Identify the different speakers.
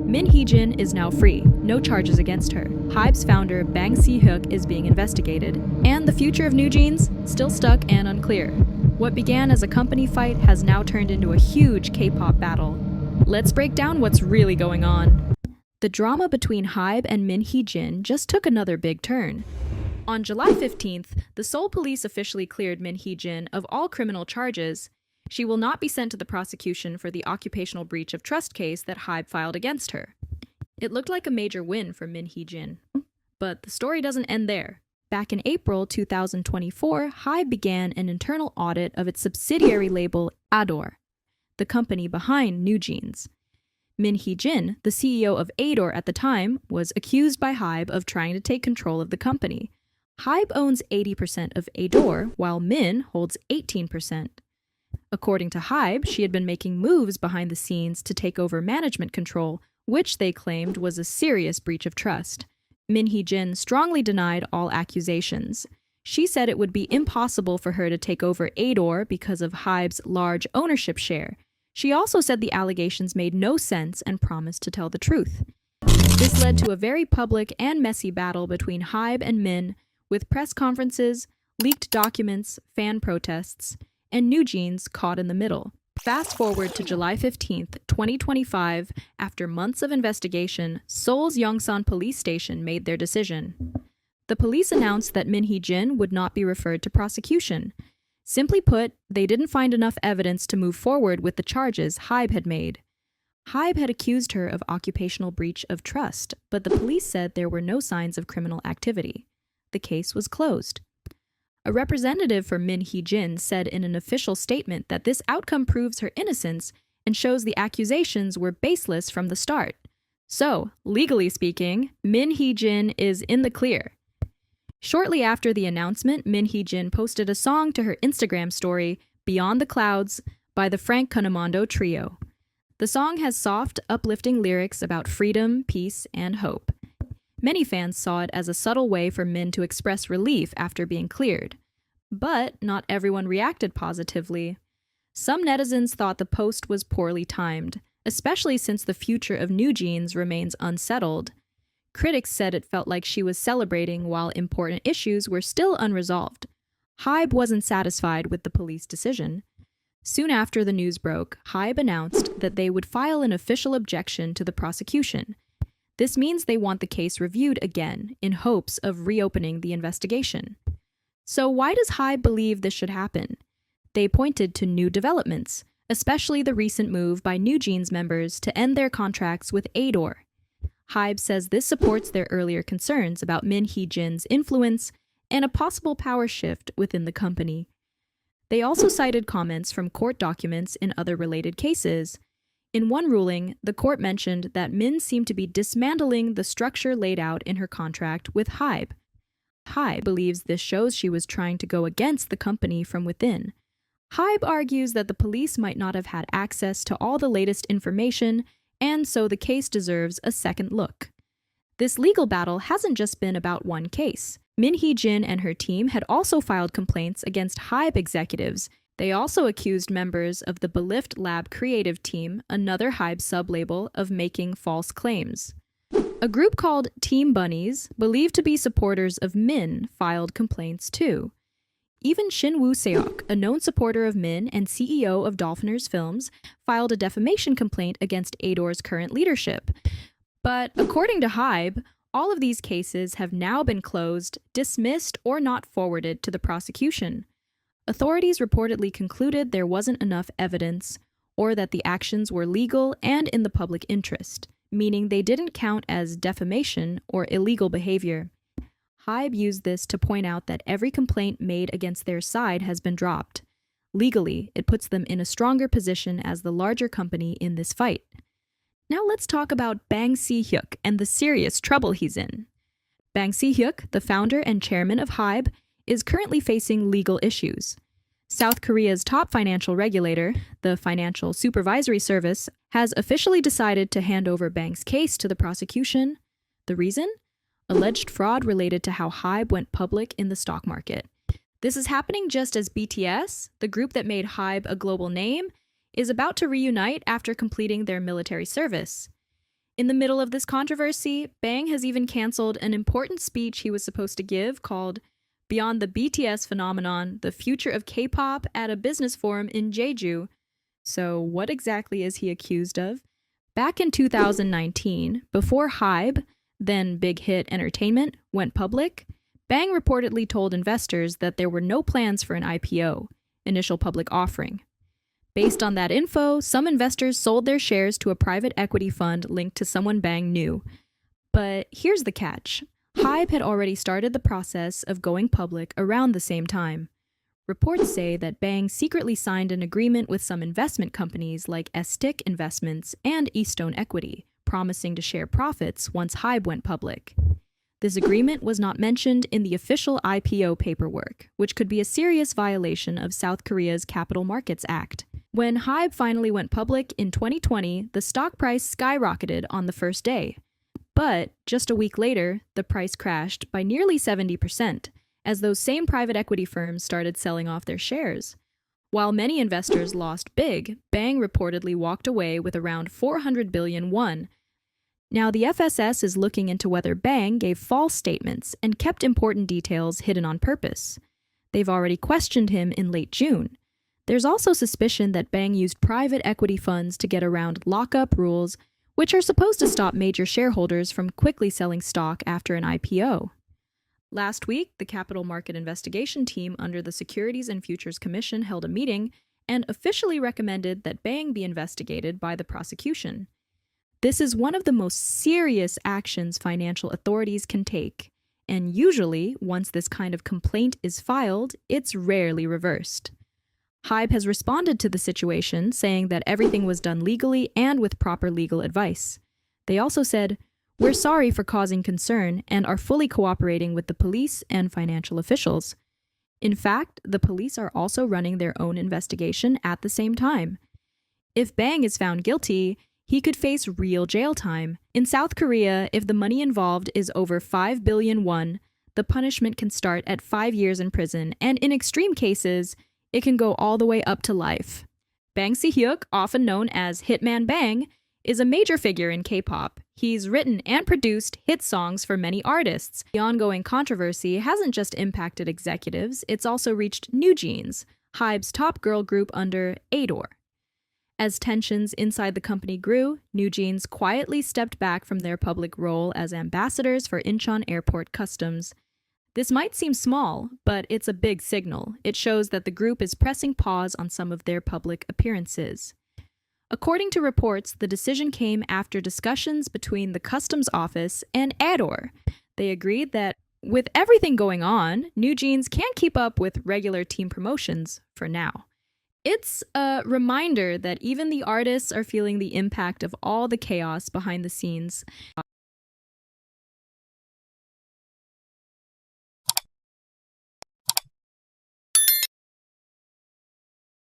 Speaker 1: Min Hee-jin is now free, no charges against her. Hybe's founder Bang Si-hyuk is being investigated, and the future of Newjeans still stuck and unclear. What began as a company fight has now turned into a huge K-pop battle. Let's break down what's really going on. The drama between Hybe and Min Hee-jin just took another big turn. On July 15th, the Seoul police officially cleared Min Hee-jin of all criminal charges. She will not be sent to the prosecution for the occupational breach of trust case that Hybe filed against her. It looked like a major win for Min Hee-jin. But the story doesn't end there. Back in April 2024, Hybe began an internal audit of its subsidiary label Adore, the company behind Newjeans. Min Hee-jin, the CEO of Adore at the time, was accused by Hybe of trying to take control of the company. Hybe owns 80% of Adore, while Min holds 18%. According to Hybe, she had been making moves behind the scenes to take over management control, which they claimed was a serious breach of trust. Min Hee-jin strongly denied all accusations. She said it would be impossible for her to take over Adore because of Hybe's large ownership share. She also said the allegations made no sense and promised to tell the truth. This led to a very public and messy battle between Hybe and Min, with press conferences, leaked documents, fan protests, and Newjeans caught in the middle. Fast forward to July 15th, 2025, after months of investigation, Seoul's Yongsan police station made their decision. The police announced that Min Hee-jin would not be referred to prosecution. Simply put, they didn't find enough evidence to move forward with the charges Hybe had made. Hybe had accused her of occupational breach of trust, but the police said there were no signs of criminal activity. The case was closed. A representative for Min Hee-jin said in an official statement that this outcome proves her innocence and shows the accusations were baseless from the start. So, legally speaking, Min Hee-jin is in the clear. Shortly after the announcement, Min Hee-jin posted a song to her Instagram story, Beyond the Clouds, by the Frank Conamondo Trio. The song has soft, uplifting lyrics about freedom, peace, and hope. Many fans saw it as a subtle way for Min to express relief after being cleared. But not everyone reacted positively. Some netizens thought the post was poorly timed, especially since the future of Newjeans remains unsettled. Critics said it felt like she was celebrating while important issues were still unresolved. Hybe wasn't satisfied with the police decision. Soon after the news broke, Hybe announced that they would file an official objection to the prosecution. This means they want the case reviewed again, in hopes of reopening the investigation. So why does Hybe believe this should happen? They pointed to new developments, especially the recent move by Newjeans members to end their contracts with Adore. Hybe says this supports their earlier concerns about Min Hee-jin's influence and a possible power shift within the company. They also cited comments from court documents in other related cases. In one ruling, the court mentioned that Min seemed to be dismantling the structure laid out in her contract with Hybe. Hybe believes this shows she was trying to go against the company from within. Hybe argues that the police might not have had access to all the latest information, and so the case deserves a second look. This legal battle hasn't just been about one case. Min Hee-jin and her team had also filed complaints against Hybe executives. They also accused members of the Belift Lab creative team, another Hybe sub-label, of making false claims. A group called Team Bunnies, believed to be supporters of Min, filed complaints too. Even Shin Woo-seok, a known supporter of Min and CEO of Dolphiners Films, filed a defamation complaint against Adore's current leadership. But according to Hybe, all of these cases have now been closed, dismissed, or not forwarded to the prosecution. Authorities reportedly concluded there wasn't enough evidence, or that the actions were legal and in the public interest, meaning they didn't count as defamation or illegal behavior. Hybe used this to point out that every complaint made against their side has been dropped. Legally, it puts them in a stronger position as the larger company in this fight. Now let's talk about Bang Si-hyuk and the serious trouble he's in. Bang Si-hyuk, the founder and chairman of Hybe, is currently facing legal issues. South Korea's top financial regulator, the Financial Supervisory Service, has officially decided to hand over Bang's case to the prosecution. The reason? Alleged fraud related to how Hybe went public in the stock market. This is happening just as BTS, the group that made Hybe a global name, is about to reunite after completing their military service. In the middle of this controversy, Bang has even canceled an important speech he was supposed to give called Beyond the BTS Phenomenon, The Future of K-Pop at a business forum in Jeju. So what exactly is he accused of? Back in 2019, before Hybe, then Big Hit Entertainment, went public, Bang reportedly told investors that there were no plans for an IPO, initial public offering. Based on that info, some investors sold their shares to a private equity fund linked to someone Bang knew. But here's the catch. Hybe had already started the process of going public around the same time. Reports say that Bang secretly signed an agreement with some investment companies like Estic Investments and Eastone Equity, promising to share profits once Hybe went public. This agreement was not mentioned in the official IPO paperwork, which could be a serious violation of South Korea's Capital Markets Act. When Hybe finally went public in 2020, the stock price skyrocketed on the first day. But just a week later, the price crashed by nearly 70%, as those same private equity firms started selling off their shares. While many investors lost big, Bang reportedly walked away with around 400 billion won. Now, the FSS is looking into whether Bang gave false statements and kept important details hidden on purpose. They've already questioned him in late June. There's also suspicion that Bang used private equity funds to get around lockup rules, which are supposed to stop major shareholders from quickly selling stock after an IPO. Last week, the Capital Market Investigation Team under the Securities and Futures Commission held a meeting and officially recommended that Bang be investigated by the prosecution. This is one of the most serious actions financial authorities can take, and usually, once this kind of complaint is filed, it's rarely reversed. Hybe has responded to the situation, saying that everything was done legally and with proper legal advice. They also said, "We're sorry for causing concern and are fully cooperating with the police and financial officials." In fact, the police are also running their own investigation at the same time. If Bang is found guilty, he could face real jail time. In South Korea, if the money involved is over 5 billion won, the punishment can start at 5 years in prison, and in extreme cases, it can go all the way up to life. Bang Si-hyuk, often known as Hitman Bang, is a major figure in K-pop. He's written and produced hit songs for many artists. The ongoing controversy hasn't just impacted executives, it's also reached Newjeans, Hybe's top girl group under Adore. As tensions inside the company grew, Newjeans quietly stepped back from their public role as ambassadors for Incheon Airport Customs. This might seem small, but it's a big signal. It shows that the group is pressing pause on some of their public appearances. According to reports, the decision came after discussions between the customs office and Adore. They agreed that with everything going on, Newjeans can't keep up with regular team promotions for now. It's a reminder that even the artists are feeling the impact of all the chaos behind the scenes.